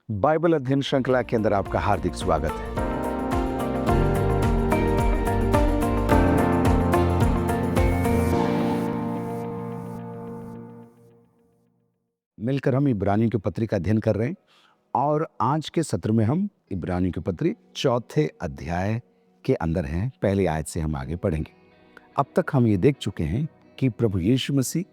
Bible अध्ययन श्रृंखला के अंदर आपका हार्दिक स्वागत है। मिलकर हम इब्रानियों की पत्री का अध्ययन कर रहे हैं और आज के सत्र में हम इब्रानियों की पत्री चौथे अध्याय के अंदर हैं। पहली आयत से हम आगे पढ़ेंगे। अब तक हम ये देख चुके हैं कि प्रभु यीशु मसीह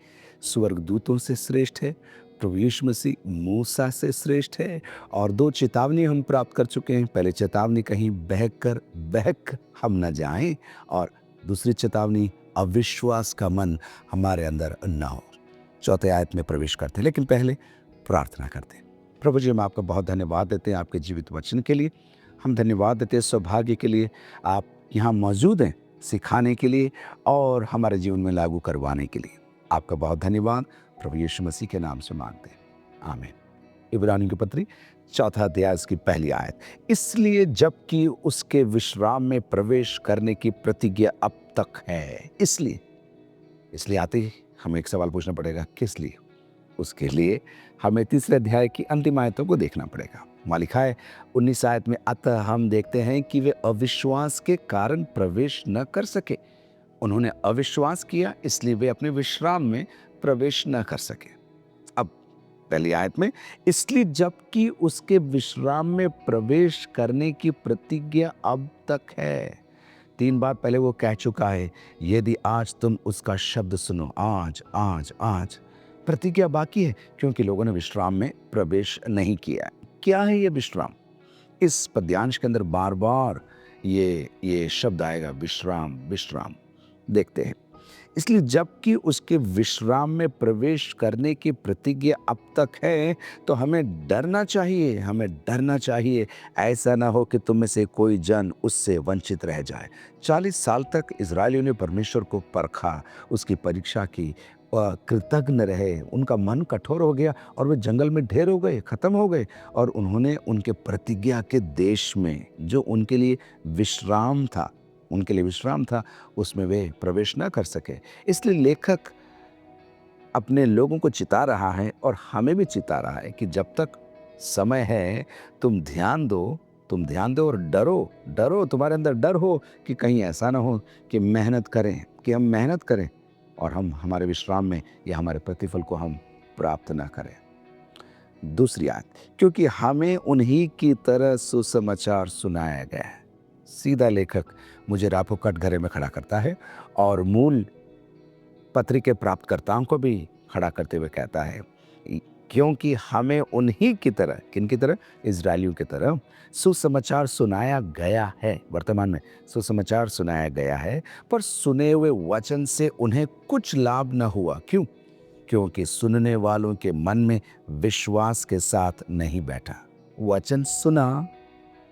स्वर्गदूतों से श्रेष्ठ है, प्रभु यीशु मसीह मूसा से श्रेष्ठ है और दो चेतावनी हम प्राप्त कर चुके हैं। पहले चेतावनी कहीं बहक हम न जाएं और दूसरी चेतावनी अविश्वास का मन हमारे अंदर न हो। चौथे आयत में प्रवेश करते हैं, लेकिन पहले प्रार्थना करते हैं। प्रभु जी, हम आपका बहुत धन्यवाद देते हैं आपके जीवित वचन के लिए। हम धन्यवाद देते हैं सौभाग्य के लिए आप यहाँ मौजूद हैं, सिखाने के लिए और हमारे जीवन में लागू करवाने के लिए। आपका बहुत धन्यवाद प्रभु यीशु मसीह के नाम से मांगते हैं, आमीन। इब्रानियों की पत्री चौथा अध्याय की पहली आयत। इसलिए जबकि उसके विश्राम में प्रवेश करने की प्रतिज्ञा अब तक है। इसलिए आते ही हमें एक सवाल पूछना पड़ेगा, किस लिए? उसके लिए हमें तीसरे अध्याय की अंतिम आयतों को देखना पड़ेगा। वहाँ लिखा है 19 आयत में, अतः हम देखते हैं कि वे अविश्वास के कारण प्रवेश न कर सके। उन्होंने अविश्वास किया, इसलिए वे अपने विश्राम में प्रवेश न कर सके। अब पहली आयत में, इसलिए जबकि उसके विश्राम में प्रवेश करने की प्रतिज्ञा अब तक है। 3 बार पहले वो कह चुका है, यदि आज तुम उसका शब्द सुनो। आज प्रतिज्ञा बाकी है, क्योंकि लोगों ने विश्राम में प्रवेश नहीं किया। क्या है ये विश्राम? इस पद्यांश के अंदर बार बार ये शब्द आएगा, विश्राम विश्राम। देखते हैं। इसलिए जबकि उसके विश्राम में प्रवेश करने की प्रतिज्ञा अब तक है, तो हमें डरना चाहिए। ऐसा ना हो कि तुम में से कोई जन उससे वंचित रह जाए। 40 साल तक इजरायलियों ने परमेश्वर को परखा, उसकी परीक्षा की, कृतज्ञ रहे, उनका मन कठोर हो गया और वे जंगल में ढेर हो गए, खत्म हो गए और उन्होंने उनके प्रतिज्ञा के देश में जो उनके लिए विश्राम था उसमें वे प्रवेश न कर सके। इसलिए लेखक अपने लोगों को चिता रहा है और हमें भी चिता रहा है कि जब तक समय है तुम ध्यान दो और डरो। तुम्हारे अंदर डर हो कि कहीं ऐसा ना हो कि हम मेहनत करें और हम हमारे विश्राम में या हमारे प्रतिफल को हम प्राप्त ना करें। दूसरी आयत, क्योंकि हमें उन्हीं की तरह सुसमाचार सुनाया गया है। सीधा लेखक मुझे रापो कटघरे में खड़ा करता है और मूल पत्री के प्राप्तकर्ताओं को भी खड़ा करते हुए कहता है, क्योंकि हमें उन्हीं की तरह, किनकी तरह? इजरायलियों की तरह सुसमाचार सुनाया गया है। वर्तमान में सुसमाचार सुनाया गया है, पर सुने हुए वचन से उन्हें कुछ लाभ न हुआ। क्यों? क्योंकि सुनने वालों के मन में विश्वास के साथ नहीं बैठा। वचन सुना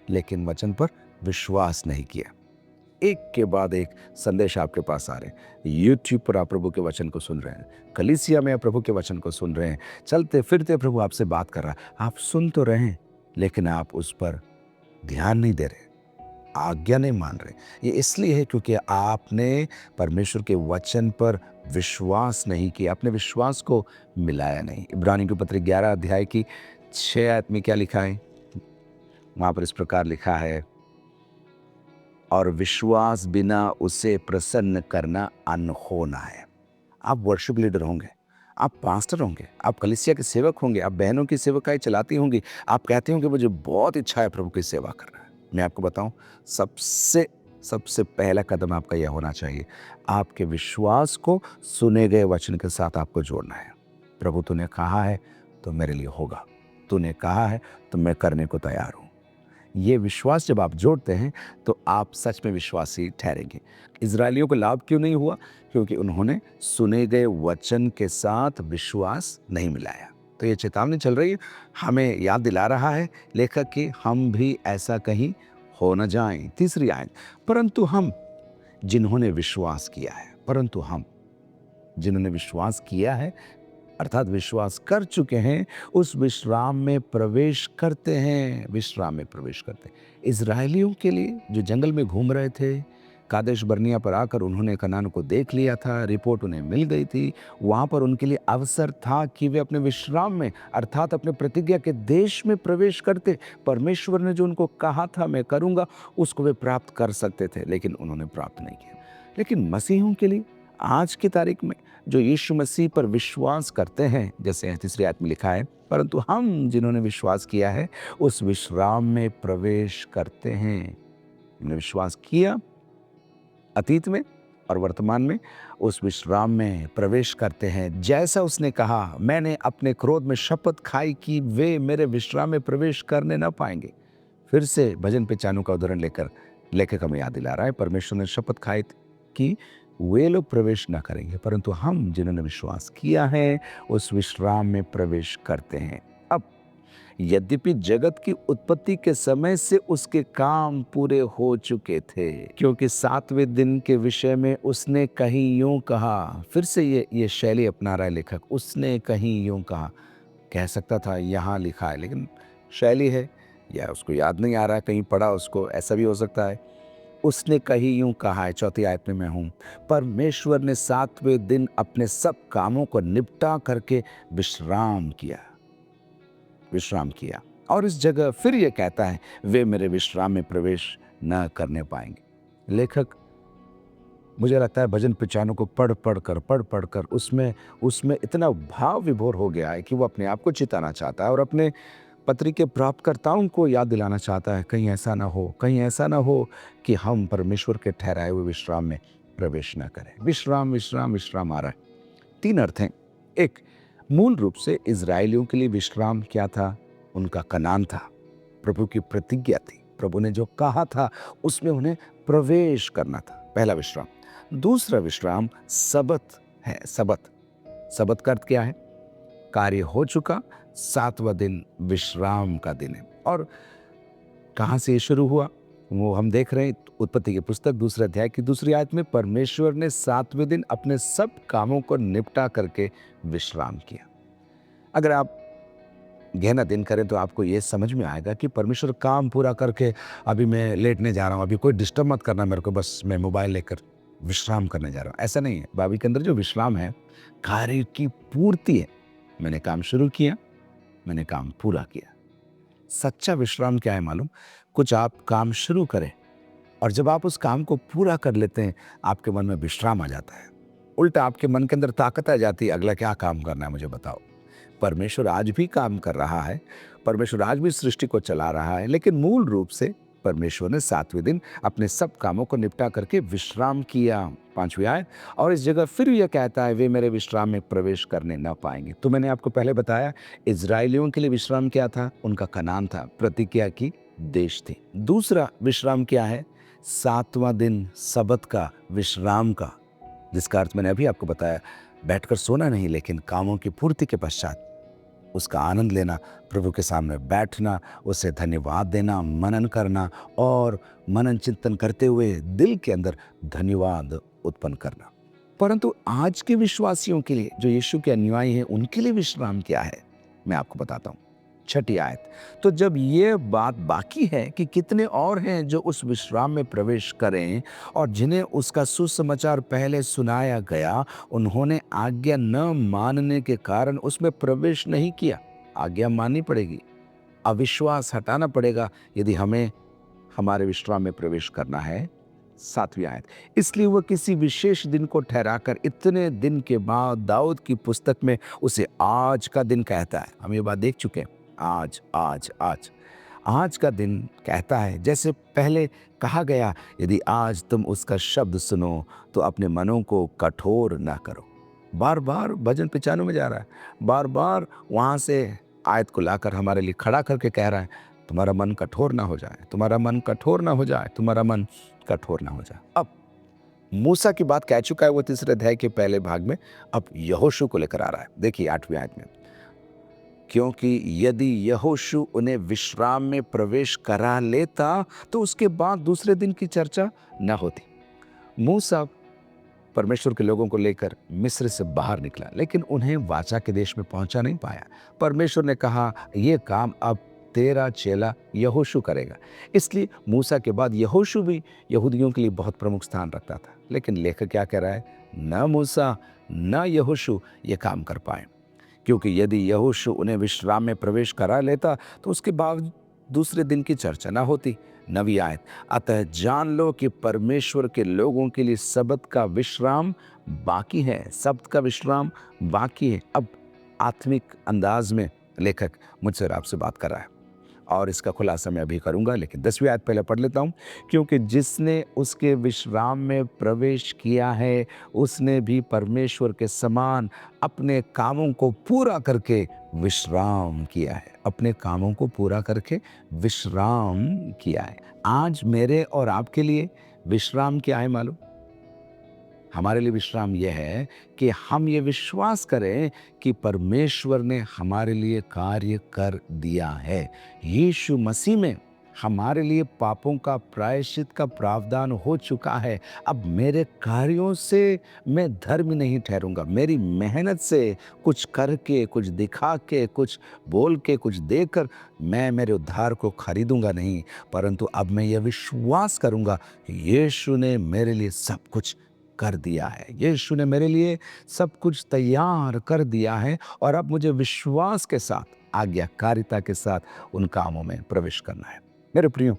लेकिन वचन पर विश्वास नहीं किया। एक के बाद एक संदेश आपके पास आ रहे हैं। यूट्यूब पर आप प्रभु के वचन को सुन रहे हैं, कलीसिया में आप प्रभु के वचन को सुन रहे हैं, चलते फिरते प्रभु आपसे बात कर रहा है। आप सुन तो रहे हैं लेकिन आप उस पर ध्यान नहीं दे रहे, आज्ञा नहीं मान रहे। ये इसलिए है क्योंकि आपने परमेश्वर के वचन पर विश्वास नहीं किया, अपने विश्वास को मिलाया नहीं। इब्रानियों की पत्री 11 अध्याय की 6 आयत में क्या लिखा है? वहाँ पर इस प्रकार लिखा है, और विश्वास बिना उसे प्रसन्न करना अनहोना है। आप वर्शिप लीडर होंगे, आप पास्टर होंगे, आप कलीसिया के सेवक होंगे, आप बहनों की सेवकाई चलाती होंगी, आप कहते होंगे मुझे बहुत इच्छा है प्रभु की सेवा करना है। मैं आपको बताऊं, सबसे पहला कदम आपका यह होना चाहिए, आपके विश्वास को सुने गए वचन के साथ आपको जोड़ना है। प्रभु तूने कहा है तो मेरे लिए होगा, तूने कहा है तो मैं करने को तैयार हूँ। ये विश्वास जब आप जोड़ते हैं तो आप सच में विश्वासी ठहरेंगे। इजरायलियों को लाभ क्यों नहीं हुआ? क्योंकि उन्होंने सुने गए वचन के साथ विश्वास नहीं मिलाया। तो ये चेतावनी चल रही है, हमें याद दिला रहा है लेखक कि हम भी ऐसा कहीं हो न जाएं। तीसरी आयत, परंतु हम जिन्होंने विश्वास किया है अर्थात विश्वास कर चुके हैं, उस विश्राम में प्रवेश करते हैं। इजरायलियों के लिए जो जंगल में घूम रहे थे, कादेश बर्निया पर आकर उन्होंने कनान को देख लिया था, रिपोर्ट उन्हें मिल गई थी। वहाँ पर उनके लिए अवसर था कि वे अपने विश्राम में अर्थात अपने प्रतिज्ञा के देश में प्रवेश करते। परमेश्वर ने जो उनको कहा था मैं करूँगा, उसको वे प्राप्त कर सकते थे, लेकिन उन्होंने प्राप्त नहीं किया। लेकिन मसीहों के लिए आज की तारीख में जो यीशु मसीह पर विश्वास करते हैं, जैसे 3 आयत में लिखा है, परंतु हम जिन्होंने विश्वास किया है उस विश्राम में प्रवेश करते हैं। हमने विश्वास किया अतीत में और वर्तमान में उस विश्राम में प्रवेश करते हैं। जैसा उसने कहा, मैंने अपने क्रोध में शपथ खाई कि वे मेरे विश्राम में प्रवेश करने न पाएंगे। फिर से भजन 95 का उदाहरण लेकर लेखक हमें याद दिला रहा है, परमेश्वर ने शपथ खाई कि वे लोग प्रवेश न करेंगे, परंतु हम जिन्होंने विश्वास किया है उस विश्राम में प्रवेश करते हैं। अब यद्यपि जगत की उत्पत्ति के समय से उसके काम पूरे हो चुके थे, क्योंकि 7वें दिन के विषय में उसने कहीं यूं कहा। फिर से ये शैली अपना रहा है लेखक, उसने कहीं यूं कहा। कह सकता था यहाँ लिखा है, लेकिन शैली है या उसको याद नहीं आ रहा है, कहीं पढ़ा उसको, ऐसा भी हो सकता है। उसने कहीं यूं कहा है, 4 आयत में मैं हूं, परमेश्वर ने 7वें दिन अपने सब कामों को निपटा करके विश्राम किया। और इस जगह फिर ये कहता है वे मेरे विश्राम में प्रवेश न करने पाएंगे। लेखक मुझे लगता है भजन 95 को पढ़ कर उसमें इतना भाव विभोर हो गया है कि वो अपने आप को चिताना चाहता है और अपने पत्री के प्राप्तकर्ताओं को याद दिलाना चाहता है, कहीं ऐसा ना हो कि हम परमेश्वर के ठहराए हुए विश्राम में प्रवेश न करें। विश्राम आ रहा है। 3 अर्थ हैं। एक, मूल रूप से इजरायलियों के लिए विश्राम क्या था? उनका कनान था, प्रभु की प्रतिज्ञा थी, प्रभु ने जो कहा था उसमें उन्हें प्रवेश करना था, पहला विश्राम। दूसरा विश्राम सबत है। सबत का अर्थ क्या है? कार्य हो चुका, 7वां दिन विश्राम का दिन है। और कहाँ से ये शुरू हुआ वो हम देख रहे हैं, उत्पत्ति की पुस्तक 2 अध्याय की 2 आयत में, परमेश्वर ने 7वें दिन अपने सब कामों को निपटा करके विश्राम किया। अगर आप गहन अध्ययन करें तो आपको ये समझ में आएगा कि परमेश्वर काम पूरा करके अभी मैं लेटने जा रहा हूँ, अभी कोई डिस्टर्ब मत करना मेरे को, बस मैं मोबाइल लेकर विश्राम करने जा रहा हूँ, ऐसा नहीं है। बाइबल के अंदर जो विश्राम है कार्य की पूर्ति है। मैंने काम शुरू किया, मैंने काम पूरा किया। सच्चा विश्राम क्या है मालूम? कुछ आप काम शुरू करें और जब आप उस काम को पूरा कर लेते हैं आपके मन में विश्राम आ जाता है। उल्टा आपके मन के अंदर ताकत आ जाती है, अगला क्या काम करना है मुझे बताओ। परमेश्वर आज भी काम कर रहा है, परमेश्वर आज भी सृष्टि को चला रहा है, लेकिन मूल रूप से परमेश्वर ने 7वें दिन अपने सब कामों को निपटा करके विश्राम किया। 5वीं आयत, और इस जगह फिर यह कहता है वे मेरे विश्राम में प्रवेश करने न पाएंगे। तो मैंने आपको पहले बताया इजरायलियों के लिए विश्राम क्या था? उनका कनान था, प्रतिज्ञा की देश थी। दूसरा विश्राम क्या है? 7वां दिन सबत का, विश्राम का, जिसका अर्थ मैंने अभी आपको बताया, बैठकर सोना नहीं, लेकिन कामों की पूर्ति के पश्चात उसका आनंद लेना, प्रभु के सामने बैठना, उसे धन्यवाद देना, मनन करना और मनन चिंतन करते हुए दिल के अंदर धन्यवाद उत्पन्न करना। परंतु आज के विश्वासियों के लिए, जो यीशु के अनुयायी हैं, उनके लिए विश्राम क्या है मैं आपको बताता हूँ। 6 आयत, तो जब ये बात बाकी है कि कितने और हैं जो उस विश्राम में प्रवेश करें और जिन्हें उसका सुसमाचार पहले सुनाया गया, उन्होंने आज्ञा न मानने के कारण उसमें प्रवेश नहीं किया। आज्ञा माननी पड़ेगी, अविश्वास हटाना पड़ेगा यदि हमें हमारे विश्राम में प्रवेश करना है। 7वीं आयत, इसलिए वह किसी विशेष दिन को ठहराकर इतने दिन के बाद दाऊद की पुस्तक में उसे आज का दिन कहता है। हम ये बात देख चुके हैं, आज का दिन कहता है। जैसे पहले कहा गया, यदि आज तुम उसका शब्द सुनो तो अपने मनों को कठोर ना करो। बार बार भजन 95 में जा रहा है, बार बार वहाँ से आयत को लाकर हमारे लिए खड़ा करके कह रहा है, तुम्हारा मन कठोर ना हो जाए, तुम्हारा मन कठोर ना हो जाए, तुम्हारा मन कठोर ना हो जाए। अब मूसा की बात कह चुका है वो 3 अध्याय के पहले भाग में, अब यहोशू को लेकर आ रहा है। देखिए 8वीं आयत में, क्योंकि यदि यहोशू उन्हें विश्राम में प्रवेश करा लेता तो उसके बाद दूसरे दिन की चर्चा न होती। मूसा परमेश्वर के लोगों को लेकर मिस्र से बाहर निकला, लेकिन उन्हें वाचा के देश में पहुंचा नहीं पाया। परमेश्वर ने कहा यह काम अब तेरा चेला यहोशू करेगा। इसलिए मूसा के बाद यहोशू भी यहूदियों के लिए बहुत प्रमुख स्थान रखता था। लेकिन लेखक क्या कह रहा है, न मूसा न यहोशू ये काम कर पाए, क्योंकि यदि यहोशू उन्हें विश्राम में प्रवेश करा लेता तो उसके बाद दूसरे दिन की चर्चा ना होती। नवी आयत, अतः जान लो कि परमेश्वर के लोगों के लिए सब्त का विश्राम बाकी है। सब्त का विश्राम बाकी है। अब आत्मिक अंदाज में लेखक मुझसे और आपसे बात कर रहा है और इसका खुलासा मैं अभी करूंगा, लेकिन 10वीं आयत पहले पढ़ लेता हूं। क्योंकि जिसने उसके विश्राम में प्रवेश किया है उसने भी परमेश्वर के समान अपने कामों को पूरा करके विश्राम किया है। अपने कामों को पूरा करके विश्राम किया है। आज मेरे और आपके लिए विश्राम क्या है मालूम? हमारे लिए विश्राम यह है कि हम ये विश्वास करें कि परमेश्वर ने हमारे लिए कार्य कर दिया है। यीशु मसीह में हमारे लिए पापों का प्रायश्चित का प्रावधान हो चुका है। अब मेरे कार्यों से मैं धर्मी नहीं ठहरूंगा। मेरी मेहनत से कुछ करके, कुछ दिखा के, कुछ बोल के, कुछ देकर मैं मेरे उद्धार को खरीदूंगा नहीं, परंतु अब मैं ये विश्वास करूंगा यीशु ने मेरे लिए सब कुछ कर दिया है। यीशु ने मेरे लिए सब कुछ तैयार कर दिया है और अब मुझे विश्वास के साथ, आज्ञाकारिता के साथ उन कामों में प्रवेश करना है। मेरे प्रियो,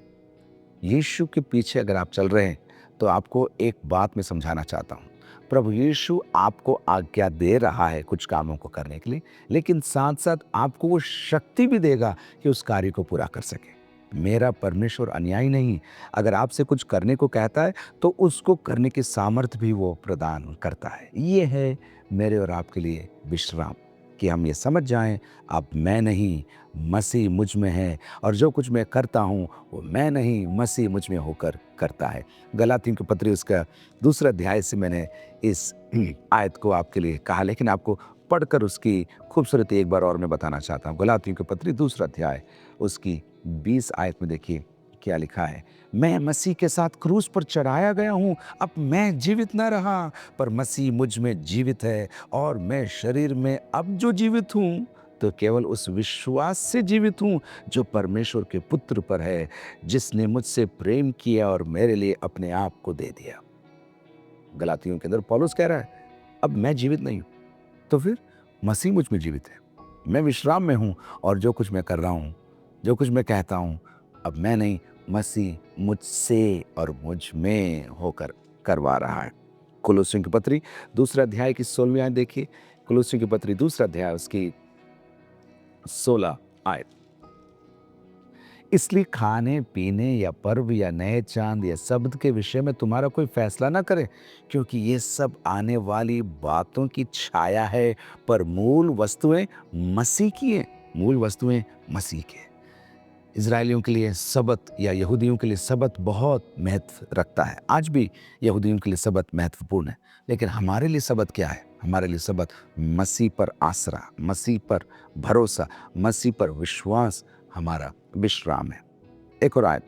यीशु के पीछे अगर आप चल रहे हैं तो आपको एक बात मैं समझाना चाहता हूँ। प्रभु यीशु आपको आज्ञा दे रहा है कुछ कामों को करने के लिए, लेकिन साथ साथ आपको वो शक्ति भी देगा कि उस कार्य को पूरा कर सके। मेरा परमेश्वर अन्यायी नहीं। अगर आपसे कुछ करने को कहता है तो उसको करने की सामर्थ्य भी वो प्रदान करता है। ये है मेरे और आपके लिए विश्राम, कि हम ये समझ जाएं अब मैं नहीं, मसीह मुझ में है, और जो कुछ मैं करता हूँ वो मैं नहीं, मसीह मुझ में होकर करता है। गलातियों की पत्री उसका 2 अध्याय से मैंने इस आयत को आपके लिए कहा, लेकिन आपको पढ़कर उसकी खूबसूरती एक बार और मैं बताना चाहता हूँ। गलातियों की पत्री 2 अध्याय उसकी 20 आयत में देखिए क्या लिखा है। मैं मसीह के साथ क्रूस पर चढ़ाया गया हूँ। अब मैं जीवित न रहा, पर मसीह मुझ में जीवित है, और मैं शरीर में अब जो जीवित हूँ तो केवल उस विश्वास से जीवित हूँ जो परमेश्वर के पुत्र पर है, जिसने मुझसे प्रेम किया और मेरे लिए अपने आप को दे दिया। गलातियों के अंदर पौलुस कह रहा है अब मैं जीवित नहीं हूँ, तो फिर मसीह मुझ में जीवित है। मैं विश्राम में हूँ और जो कुछ मैं कर रहा हूँ, जो कुछ मैं कहता हूँ, अब मैं नहीं, मसीह मुझसे और मुझ में होकर करवा रहा है। कुलुस्सियों की पत्री 2 अध्याय की 16वीं आयत देखिए। कुलुस्सियों की पत्री 2 अध्याय उसकी 16 आयत। इसलिए खाने पीने या पर्व या नए चांद या शब्द के विषय में तुम्हारा कोई फैसला ना करे, क्योंकि ये सब आने वाली बातों की छाया है, पर मूल वस्तुएं मसीह की हैं। मूल वस्तुएं मसीह की हैं। इजरायलियों के लिए सबत या यहूदियों के लिए सबत बहुत महत्व रखता है। आज भी यहूदियों के लिए सबत महत्वपूर्ण है, लेकिन हमारे लिए सबत क्या है? हमारे लिए सबत मसीह पर आसरा, मसीह पर भरोसा, मसीह पर विश्वास हमारा विश्राम है। एक और आयत,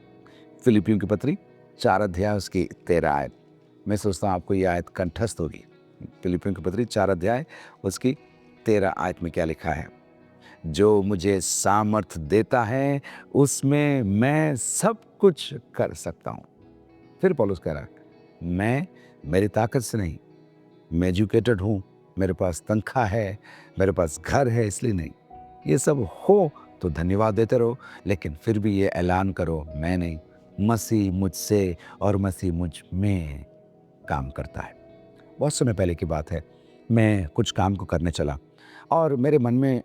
फिलिपियों की पत्री 4 अध्याय उसकी 13 आयत। मैं सोचता हूँ आपको ये आयत कंठस्थ होगी। फिलिपियों की पत्री 4 अध्याय उसकी 13 आयत में क्या लिखा है? जो मुझे सामर्थ देता है उसमें मैं सब कुछ कर सकता हूँ। फिर पौलुस कह रहा है मैं मेरी ताकत से नहीं, मैं एजुकेटेड हूँ, मेरे पास तनख्वाह है, मेरे पास घर है, इसलिए नहीं। ये सब हो तो धन्यवाद देते रहो, लेकिन फिर भी ये ऐलान करो मैं नहीं, मसीह मुझसे और मसीह मुझ में काम करता है। बहुत समय पहले की बात है, मैं कुछ काम को करने चला और मेरे मन में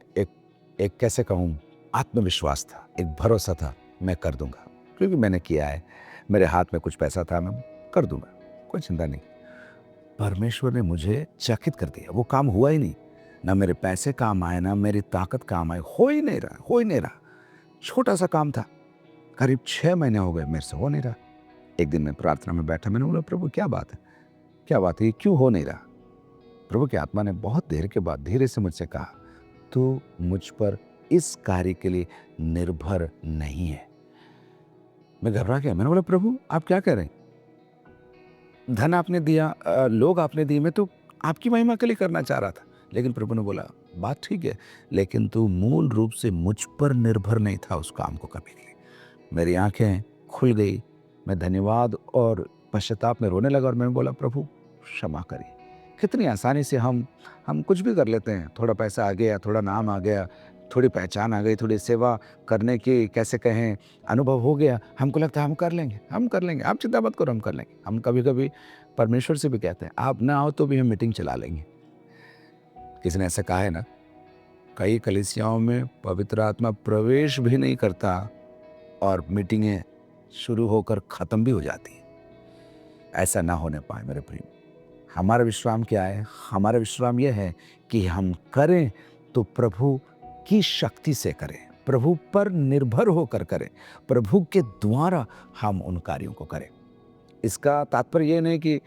एक कैसे कहूँ आत्मविश्वास था, एक भरोसा था मैं कर दूंगा, क्योंकि मैंने किया है, मेरे हाथ में कुछ पैसा था, मैं कर दूंगा, कोई चिंता नहीं। परमेश्वर ने मुझे चकित कर दिया। वो काम हुआ ही नहीं, ना मेरे पैसे काम आए, ना मेरी ताकत काम आए, हो ही नहीं रहा। छोटा सा काम था, करीब 6 महीने हो गए मेरे से हो नहीं रहा। एक दिन मैं प्रार्थना में बैठा, मैंने बोला प्रभु क्या बात है, ये क्यों हो नहीं रहा? प्रभु की आत्मा ने बहुत देर के बाद धीरे से मुझसे कहा तू मुझ पर इस कार्य के लिए निर्भर नहीं है। मैं घबरा गया। मैंने बोला प्रभु आप क्या कह रहे हैं? धन आपने दिया, लोग आपने दिए, मैं तो आपकी महिमा के लिए करना चाह रहा था। लेकिन प्रभु ने बोला बात ठीक है, लेकिन तू मूल रूप से मुझ पर निर्भर नहीं था उस काम को करने के लिए। मेरी आंखें खुल गई, मैं धन्यवाद और पश्चाताप में रोने लगा और मैंने बोला प्रभु क्षमा करिए। कितनी आसानी से हम कुछ भी कर लेते हैं। थोड़ा पैसा आ गया, थोड़ा नाम आ गया, थोड़ी पहचान आ गई, थोड़ी सेवा करने की कैसे कहें अनुभव हो गया, हमको लगता है हम कर लेंगे, आप चिंता मत करो, हम कर लेंगे। हम कभी कभी परमेश्वर से भी कहते हैं आप ना आओ तो भी हम मीटिंग चला लेंगे। किसी ने ऐसा कहा है ना, कई कलीसियाओं में पवित्र आत्मा प्रवेश भी नहीं करता और मीटिंगें शुरू होकर खत्म भी हो जाती है। ऐसा ना होने पाए मेरे प्रिय। हमारा विश्राम क्या है? हमारा विश्राम यह है कि हम करें तो प्रभु की शक्ति से करें, प्रभु पर निर्भर होकर करें, प्रभु के द्वारा हम उन कार्यों को करें। इसका तात्पर्य ये नहीं कि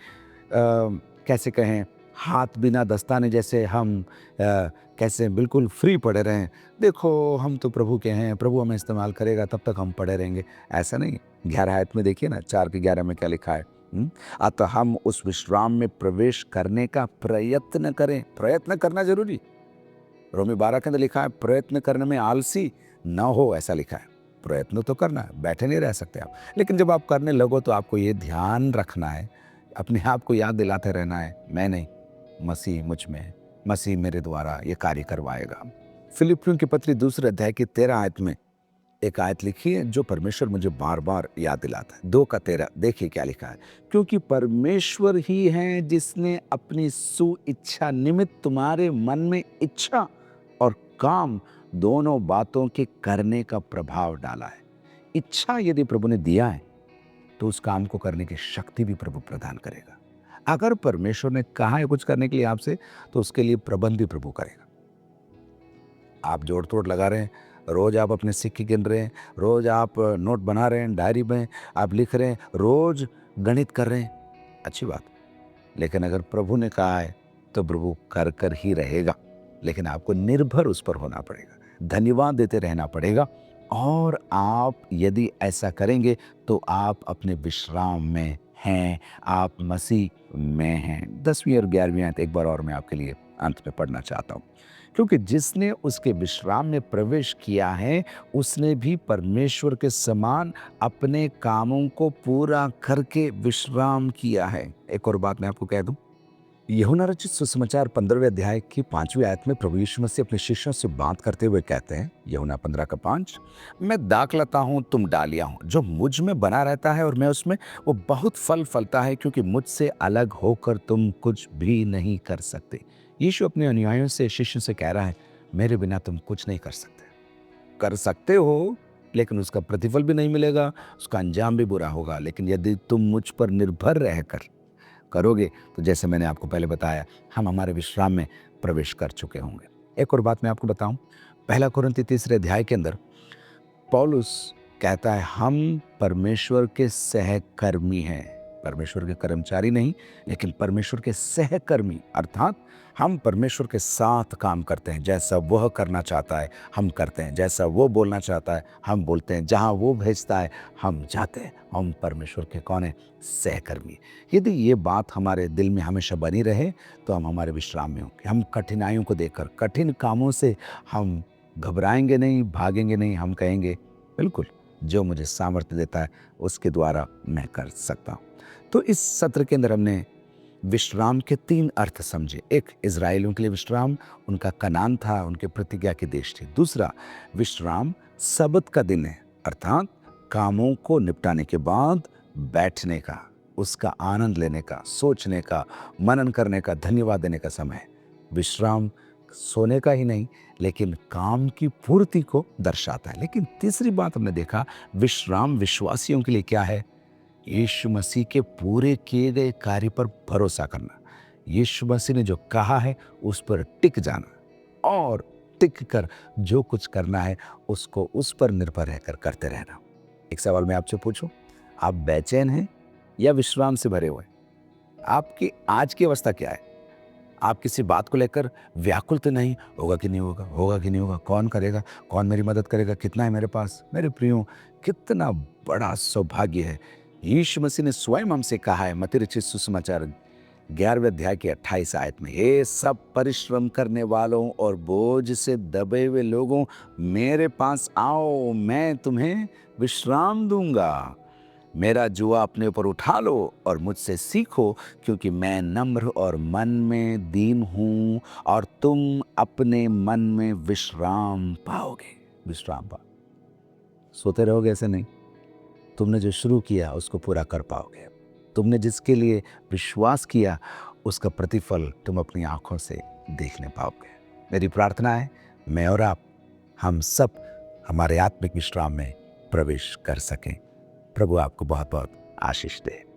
कैसे कहें हाथ बिना दस्ताने जैसे हम कैसे बिल्कुल फ्री पड़े रहें, देखो हम तो प्रभु के हैं, प्रभु हमें इस्तेमाल करेगा, तब तक हम पड़े रहेंगे। ऐसा नहीं। 11 आयत में देखिए ना, 4 के 11 में क्या लिखा है? अतः हम उस विश्राम में प्रवेश करने का प्रयत्न करें। प्रयत्न करना जरूरी। रोमी 12 के अंदर लिखा है प्रयत्न करने में आलसी ना हो, ऐसा लिखा है। प्रयत्न तो करना है, बैठे नहीं रह सकते आप। लेकिन जब आप करने लगो तो आपको ये ध्यान रखना है, अपने आप को याद दिलाते रहना है, मैं नहीं, मसीह मुझ में है, मसीह मेरे द्वारा ये कार्य करवाएगा। फिलिपियों की पत्री 2 अध्याय की 13 आयत में एक आयत लिखी है जो परमेश्वर मुझे बार बार याद दिलाता है। 2 का 13 देखिए क्या लिखा है। क्योंकि परमेश्वर ही है जिसने अपनी सुइच्छा निमित्त तुम्हारे मन में इच्छा और काम दोनों बातों के करने का प्रभाव डाला है। इच्छा यदि प्रभु ने दिया है तो उस काम को करने की शक्ति भी प्रभु प्रदान करेगा। अगर परमेश्वर ने कहा है कुछ करने के लिए आपसे, तो उसके लिए प्रबंध भी प्रभु करेगा। आप जोड़ तोड़ लगा रहे हैं, रोज आप अपने सिक्के गिन रहे हैं, रोज आप नोट बना रहे हैं, डायरी में आप लिख रहे हैं, रोज गणित कर रहे हैं, अच्छी बात। लेकिन अगर प्रभु ने कहा है तो प्रभु कर कर ही रहेगा। लेकिन आपको निर्भर उस पर होना पड़ेगा, धन्यवाद देते रहना पड़ेगा। और आप यदि ऐसा करेंगे तो आप अपने विश्राम में हैं, आप मसीह में हैं। 10वीं और 11वीं आयत एक बार और मैं आपके लिए अंत में पढ़ना चाहता हूँ। क्योंकि जिसने उसके विश्राम में प्रवेश किया है उसने भी परमेश्वर के समान अपने कामों को पूरा करके विश्राम किया है। एक और बात मैं आपको कह दूं, यूहन्ना रचित सुसमाचार 15वें अध्याय की 5वीं आयत में प्रभु यीशु मसीह अपने शिष्यों से बात करते हुए कहते हैं, यूहन्ना 15:5, मैं दाख लता हूँ, तुम डालियां हो, जो मुझ में बना रहता है और मैं उसमें, वो बहुत फल फलता है, क्योंकि मुझसे अलग होकर तुम कुछ भी नहीं कर सकते। यीशु अपने अनुयायियों से, शिष्यों से कह रहा है, मेरे बिना तुम कुछ नहीं कर सकते। कर सकते हो लेकिन उसका प्रतिफल भी नहीं मिलेगा, उसका अंजाम भी बुरा होगा। लेकिन यदि तुम मुझ पर निर्भर रहकर करोगे तो जैसे मैंने आपको पहले बताया, हम हमारे विश्राम में प्रवेश कर चुके होंगे। एक और बात मैं आपको बताऊं, 1 कुरिन्थी 3 अध्याय के अंदर पौलुस कहता है हम परमेश्वर के सहकर्मी हैं, परमेश्वर के कर्मचारी नहीं लेकिन परमेश्वर के सहकर्मी। अर्थात हम परमेश्वर के साथ काम करते हैं, जैसा वह करना चाहता है हम करते हैं, जैसा वो बोलना चाहता है हम बोलते हैं, जहां वो भेजता है हम जाते हैं। हम परमेश्वर के कौन है? सहकर्मी। यदि ये बात हमारे दिल में हमेशा बनी रहे तो हम हमारे विश्राम में होंगे। हम कठिनाइयों को देखकर, कठिन कामों से हम घबराएंगे नहीं, भागेंगे नहीं। हम कहेंगे बिल्कुल, जो मुझे सामर्थ्य देता है उसके द्वारा मैं कर सकता हूँ। तो इस सत्र के अंदर हमने विश्राम के 3 अर्थ समझे। एक, इजराइलियों के लिए विश्राम उनका कनान था, उनके प्रतिज्ञा के देश थे। दूसरा, विश्राम सबत का दिन है, अर्थात कामों को निपटाने के बाद बैठने का, उसका आनंद लेने का, सोचने का, मनन करने का, धन्यवाद देने का समय। विश्राम सोने का ही नहीं लेकिन काम की पूर्ति को दर्शाता है। लेकिन तीसरी बात हमने देखा, विश्राम विश्वासियों के लिए क्या है? यीशु मसीह के पूरे किए गए कार्य पर भरोसा करना, यीशु मसीह ने जो कहा है उस पर टिक जाना और टिक कर जो कुछ करना है उसको उस पर निर्भर रहकर करते रहना। एक सवाल मैं आपसे पूछूं, आप बेचैन हैं या विश्राम से भरे हुए? आपकी आज की अवस्था क्या है? आप किसी बात को लेकर व्याकुल तो नहीं, होगा कि नहीं होगा, होगा कि नहीं होगा, कौन करेगा, कौन मेरी मदद करेगा, कितना है मेरे पास? मेरे प्रियो, कितना बड़ा सौभाग्य है। यीशु मसीह ने स्वयं हमसे कहा है, मत्ती रचित सुसमाचार 11वें अध्याय की 28 आयत में, हे सब परिश्रम करने वालों और बोझ से दबे हुए लोगों, मेरे पास आओ, मैं तुम्हें विश्राम दूंगा। मेरा जुआ अपने ऊपर उठा लो और मुझसे सीखो, क्योंकि मैं नम्र और मन में दीन हूं, और तुम अपने मन में विश्राम पाओगे। विश्राम पाओ। सोते रहोगे ऐसे नहीं, तुमने जो शुरू किया उसको पूरा कर पाओगे। तुमने जिसके लिए विश्वास किया उसका प्रतिफल तुम अपनी आंखों से देखने पाओगे। मेरी प्रार्थना है मैं और आप, हम सब हमारे आत्मिक विश्राम में प्रवेश कर सकें। प्रभु आपको बहुत बहुत आशीष दे।